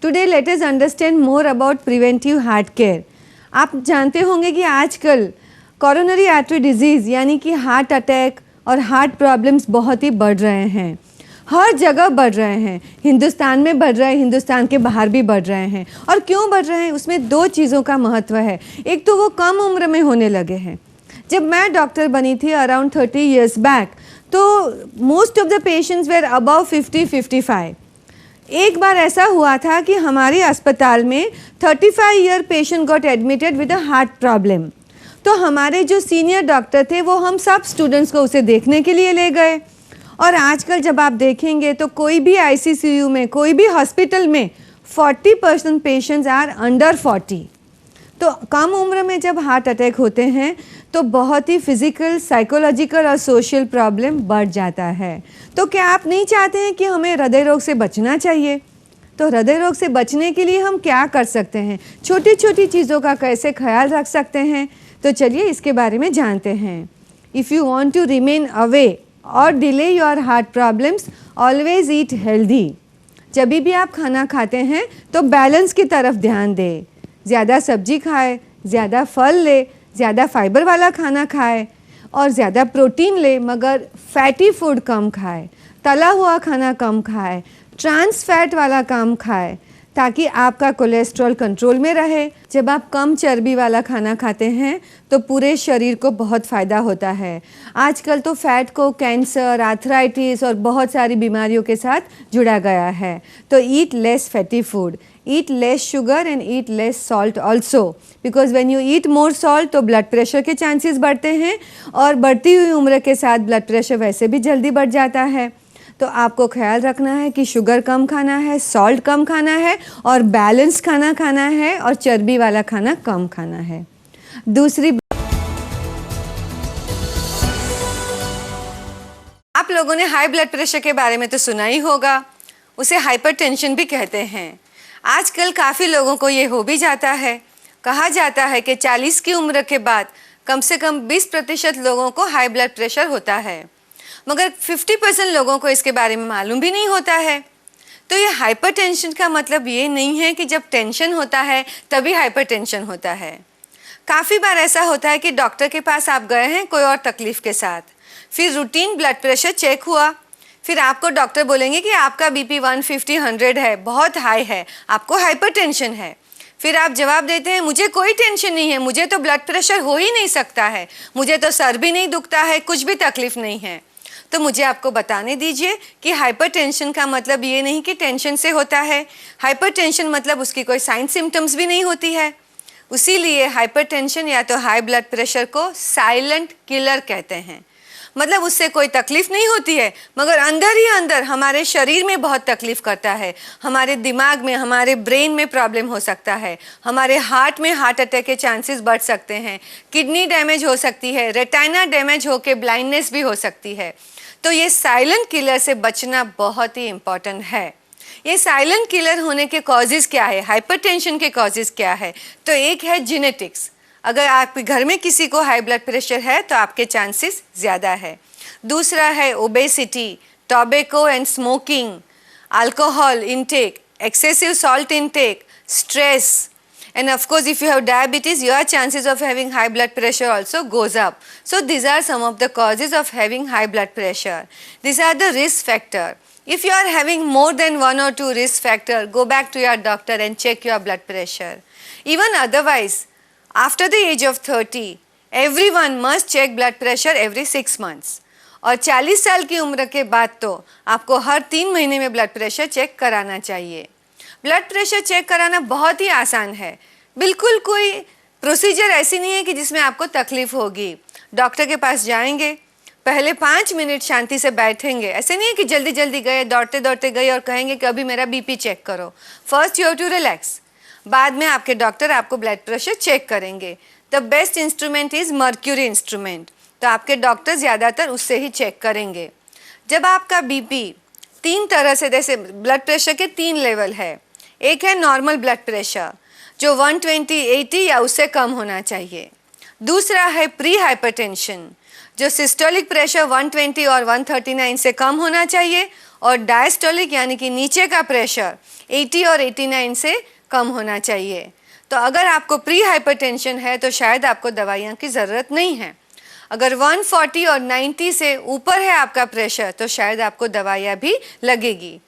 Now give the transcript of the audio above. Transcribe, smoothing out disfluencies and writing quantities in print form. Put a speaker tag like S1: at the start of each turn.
S1: Today let us understand more about preventive heart care. आप जानते होंगे कि आजकल कोरोनरी आर्टरी डिजीज़ यानी कि हार्ट अटैक और हार्ट प्रॉब्लम्स बहुत ही बढ़ रहे हैं, हर जगह बढ़ रहे हैं। हिंदुस्तान में बढ़ रहे हैं, हिंदुस्तान के बाहर भी बढ़ रहे हैं। और क्यों बढ़ रहे हैं, उसमें दो चीज़ों का महत्व है। एक तो वो कम उम्र में होने लगे हैं। जब मैं डॉक्टर बनी थी अराउंड 30 years बैक, तो most of the patients were above 50-55। एक बार ऐसा हुआ था कि हमारे अस्पताल में 35 year patient got admitted with a heart problem. तो हमारे जो सीनियर डॉक्टर थे वो हम सब स्टूडेंट्स को उसे देखने के लिए ले गए। और आजकल जब आप देखेंगे तो कोई भी आईसीसीयू में, कोई भी हॉस्पिटल में 40% पेशेंट्स आर अंडर 40। तो कम उम्र में जब हार्ट अटैक होते हैं तो बहुत ही फिजिकल, साइकोलॉजिकल और सोशल प्रॉब्लम बढ़ जाता है। तो क्या आप नहीं चाहते हैं कि हमें हृदय रोग से बचना चाहिए? तो हृदय रोग से बचने के लिए हम क्या कर सकते हैं, छोटी छोटी चीज़ों का कैसे ख्याल रख सकते हैं, तो चलिए इसके बारे में जानते हैं। If you want to remain away और delay your heart problems, always eat healthy. जब भी आप खाना खाते हैं तो बैलेंस की तरफ ध्यान दें। ज़्यादा सब्जी खाए, ज़्यादा फल ले, ज़्यादा फाइबर वाला खाना खाए और ज़्यादा प्रोटीन ले, मगर फैटी फूड कम खाए, तला हुआ खाना कम खाए, ट्रांस फैट वाला कम खाए, ताकि आपका कोलेस्ट्रॉल कंट्रोल में रहे। जब आप कम चर्बी वाला खाना खाते हैं तो पूरे शरीर को बहुत फ़ायदा होता है। आजकल तो फैट को कैंसर, आर्थराइटिस और बहुत सारी बीमारियों के साथ जुड़ा गया है। तो eat less fatty food, eat less sugar and eat less salt also, because when you eat more salt तो ब्लड प्रेशर के चांसेस बढ़ते हैं और बढ़ती हुई उम्र के साथ ब्लड प्रेशर वैसे भी जल्दी बढ़ जाता है। तो आपको ख्याल रखना है कि शुगर कम खाना है, सॉल्ट कम खाना है और बैलेंस खाना खाना है और चर्बी वाला खाना कम खाना है। दूसरी, आप लोगों ने हाई ब्लड प्रेशर के बारे में तो सुना ही होगा, उसे हाइपरटेंशन भी कहते हैं। आजकल काफ़ी लोगों को ये हो भी जाता है। कहा जाता है कि 40 की उम्र के बाद कम से कम 20% लोगों को हाई ब्लड प्रेशर होता है, मगर 50% लोगों को इसके बारे में मालूम भी नहीं होता है। तो ये हाइपरटेंशन का मतलब ये नहीं है कि जब टेंशन होता है तभी हाइपरटेंशन होता है। काफ़ी बार ऐसा होता है कि डॉक्टर के पास आप गए हैं कोई और तकलीफ़ के साथ, फिर रूटीन ब्लड प्रेशर चेक हुआ, फिर आपको डॉक्टर बोलेंगे कि आपका बीपी 150-100 है, बहुत हाई है, आपको हाइपरटेंशन है। फिर आप जवाब देते हैं मुझे कोई टेंशन नहीं है, मुझे तो ब्लड प्रेशर हो ही नहीं सकता है, मुझे तो सर भी नहीं दुखता है, कुछ भी तकलीफ़ नहीं है। तो मुझे आपको बताने दीजिए कि हाइपरटेंशन का मतलब ये नहीं कि टेंशन से होता है। हाइपरटेंशन मतलब उसकी कोई साइन सिम्टम्स भी नहीं होती है। उसीलिए हाइपरटेंशन या तो हाई ब्लड प्रेशर को साइलेंट किलर कहते हैं। मतलब उससे कोई तकलीफ़ नहीं होती है, मगर अंदर ही अंदर हमारे शरीर में बहुत तकलीफ़ करता है। हमारे दिमाग में, हमारे ब्रेन में प्रॉब्लम हो सकता है, हमारे हार्ट में हार्ट अटैक के चांसेस बढ़ सकते हैं, किडनी डैमेज हो सकती है, रेटिना डैमेज होकर ब्लाइंडनेस भी हो सकती है। तो ये साइलेंट किलर से बचना बहुत ही इम्पॉर्टेंट है। ये साइलेंट किलर होने के कॉजेज़ क्या है, हाइपरटेंशन के कॉजेज़ क्या है? तो एक है जेनेटिक्स। अगर आपके घर में किसी को हाई ब्लड प्रेशर है तो आपके चांसेस ज़्यादा है। दूसरा है obesity, tobacco and smoking, alcohol intake, excessive salt intake, stress, and of course if you have diabetes your chances of having high blood pressure also goes up. So these are some of the causes of having high blood pressure. These are the risk factor. If you are having more than 1 or 2 risk factor, go back to your doctor and check your blood pressure. Even otherwise, after the age of 30, everyone must check blood pressure every 6 months. और 40 साल की उम्र के बाद तो आपको हर 3 महीने में ब्लड प्रेशर चेक कराना चाहिए। ब्लड प्रेशर चेक कराना बहुत ही आसान है, बिल्कुल कोई प्रोसीजर ऐसी नहीं है कि जिसमें आपको तकलीफ़ होगी। डॉक्टर के पास जाएंगे, पहले 5 मिनट शांति से बैठेंगे। ऐसे नहीं है कि जल्दी जल्दी गए, दौड़ते दौड़ते गए और कहेंगे कि अभी मेरा बीपी चेक करो। First you have to relax, बाद में आपके डॉक्टर आपको ब्लड प्रेशर चेक करेंगे। The best instrument is mercury instrument, तो आपके डॉक्टर ज़्यादातर उससे ही चेक करेंगे। जब आपका बीपी 3 तरह से, जैसे ब्लड प्रेशर के 3 लेवल है। एक है नॉर्मल ब्लड प्रेशर जो 120/80 या उससे कम होना चाहिए। दूसरा है प्री हाइपरटेंशन जो सिस्टोलिक प्रेशर 120 और 139 से कम होना चाहिए। और डायस्टोलिक यानी कि नीचे का प्रेशर 80 और 89 से कम होना चाहिए। तो अगर आपको प्री हाइपरटेंशन है तो शायद आपको दवाइयों की ज़रूरत नहीं है। अगर 140 और 90 से ऊपर है आपका प्रेशर तो शायद आपको दवाइयाँ भी लगेगी।